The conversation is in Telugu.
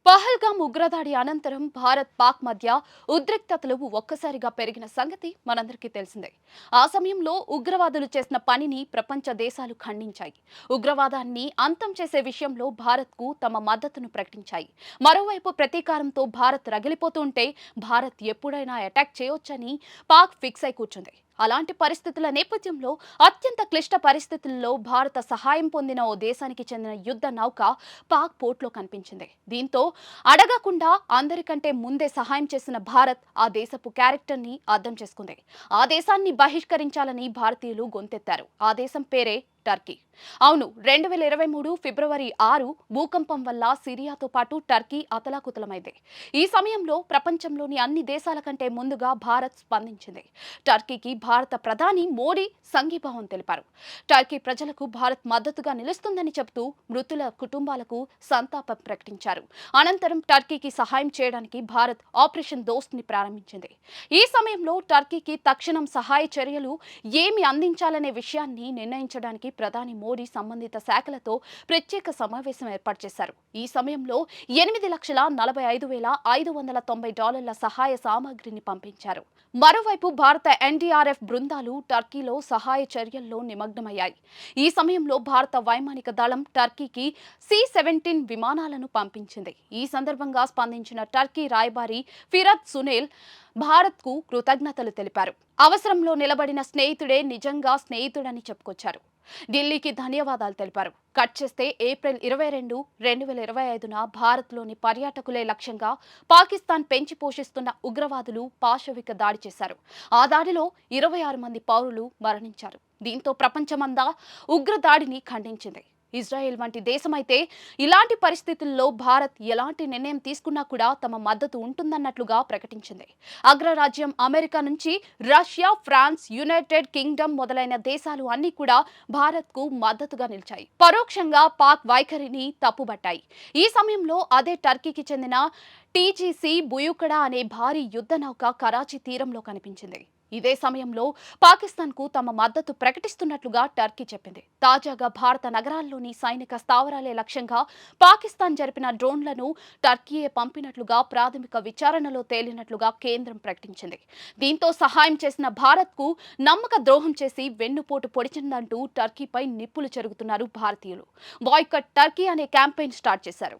పహల్గామ్ ఉగ్రదాడి అనంతరం భారత్ పాక్ మధ్య ఉద్రిక్తతలు ఒక్కసారిగా పెరిగిన సంగతి మనందరికీ తెలిసిందే. ఆ సమయంలో ఉగ్రవాదులు చేసిన పనిని ప్రపంచ దేశాలు ఖండించాయి. ఉగ్రవాదాన్ని అంతం చేసే విషయంలో భారత్కు తమ మద్దతును ప్రకటించాయి. మరోవైపు ప్రతీకారంతో భారత్ రగిలిపోతుంటే భారత్ ఎప్పుడైనా అటాక్ చేయొచ్చని పాక్ ఫిక్స్ అయి కూర్చుంది. అలాంటి పరిస్థితుల నేపథ్యంలో అత్యంత క్లిష్ట పరిస్థితుల్లో భారత సహాయం పొందిన ఓ దేశానికి చెందిన యుద్ధ నౌక పాక్ పోర్ట్లో కనిపించింది. దీంతో అడగకుండా అందరికంటే ముందే సహాయం చేసిన భారత్ ఆ దేశపు క్యారెక్టర్ని అర్థం చేసుకుంది. ఆ దేశాన్ని బహిష్కరించాలని భారతీయులు గొంతెత్తారు. ఆ దేశం పేరే టర్కీ. అవును, 2023 ఫిబ్రవరి 6 భూకంపం వల్ల సిరియాతో పాటు టర్కీ అతలాకుతలమైంది. ఈ సమయంలో ప్రపంచంలోని అన్ని దేశాల కంటే ముందుగా భారత్ స్పందించింది. టర్కీకి భారత ప్రధాని మోడీ సంఘీభావం తెలిపారు. టర్కీ ప్రజలకు భారత్ మద్దతుగా నిలుస్తుందని చెబుతూ మృతుల కుటుంబాలకు సంతాపం ప్రకటించారు. అనంతరం టర్కీకి సహాయం చేయడానికి భారత్ ఆపరేషన్ దోస్త్ ని ప్రారంభించింది. ఈ సమయంలో టర్కీకి తక్షణం సహాయ చర్యలు ఏమి అందించాలనే విషయాన్ని నిర్ణయించడానికి ప్రధాని మోడీ సంబంధిత శాఖలతో ప్రత్యేక సమావేశం ఏర్పాటు చేశారు. ఈ సమయంలో $8,45,590 సహాయ సామాగ్రిని పంపించారు. మరోవైపు భారత ఎన్డీఆర్ఎఫ్ బృందాలు టర్కీలో సహాయ చర్యల్లో నిమగ్నమయ్యాయి. ఈ సమయంలో భారత వైమానిక దళం టర్కీకి C-17 విమానాలను పంపించింది. ఈ సందర్భంగా స్పందించిన టర్కీ రాయబారి ఫిరద్ సునేల్ భారత్కు కృతజ్ఞతలు తెలిపారు. అవసరంలో నిలబడిన స్నేహితుడే నిజంగా స్నేహితుడని చెప్పుకొచ్చారు. ఢిల్లీకి ధన్యవాదాలు తెలిపారు. కట్ చేస్తే ఏప్రిల్ 22, 2025న భారత్లోని పర్యాటకులే లక్ష్యంగా పాకిస్తాన్ పెంచి పోషిస్తున్న ఉగ్రవాదులు పాశవిక దాడి చేశారు. ఆ దాడిలో 26 మంది పౌరులు మరణించారు. దీంతో ప్రపంచమంతా ఉగ్ర దాడిని ఖండించింది. ఇజ్రాయెల్ వంటి దేశమైతే ఇలాంటి పరిస్థితుల్లో భారత్ ఎలాంటి నిర్ణయం తీసుకున్నా కూడా తమ మద్దతు ఉంటుందన్నట్లుగా ప్రకటించింది. అగ్రరాజ్యం అమెరికా నుంచి రష్యా, ఫ్రాన్స్, యునైటెడ్ కింగ్డమ్ మొదలైన దేశాలు అన్ని కూడా భారత్కు మద్దతుగా నిలిచాయి. పరోక్షంగా పాక్ వైఖరిని తప్పుబట్టాయి. ఈ సమయంలో అదే టర్కీకి చెందిన టీజీసీ బుయుకడా అనే భారీ యుద్ధ నౌక కరాచీ తీరంలో కనిపించింది. ఇదే సమయంలో పాకిస్తాన్కు తమ మద్దతు ప్రకటిస్తున్నట్లుగా టర్కీ చెప్పింది. తాజాగా భారత నగరాల్లోని సైనిక స్థావరాలే లక్ష్యంగా పాకిస్తాన్ జరిపిన డ్రోన్లను టర్కీయే పంపినట్లుగా ప్రాథమిక విచారణలో తేలినట్లుగా కేంద్రం ప్రకటించింది. దీంతో సహాయం చేసిన భారత్కు నమ్మక ద్రోహం చేసి వెన్నుపోటు పొడిచిందంటూ టర్కీపై నిప్పులు చెరుగుతున్నారు భారతీయులు. బాయ్కట్ టర్కీ అనే క్యాంపెయిన్ స్టార్ట్ చేశారు.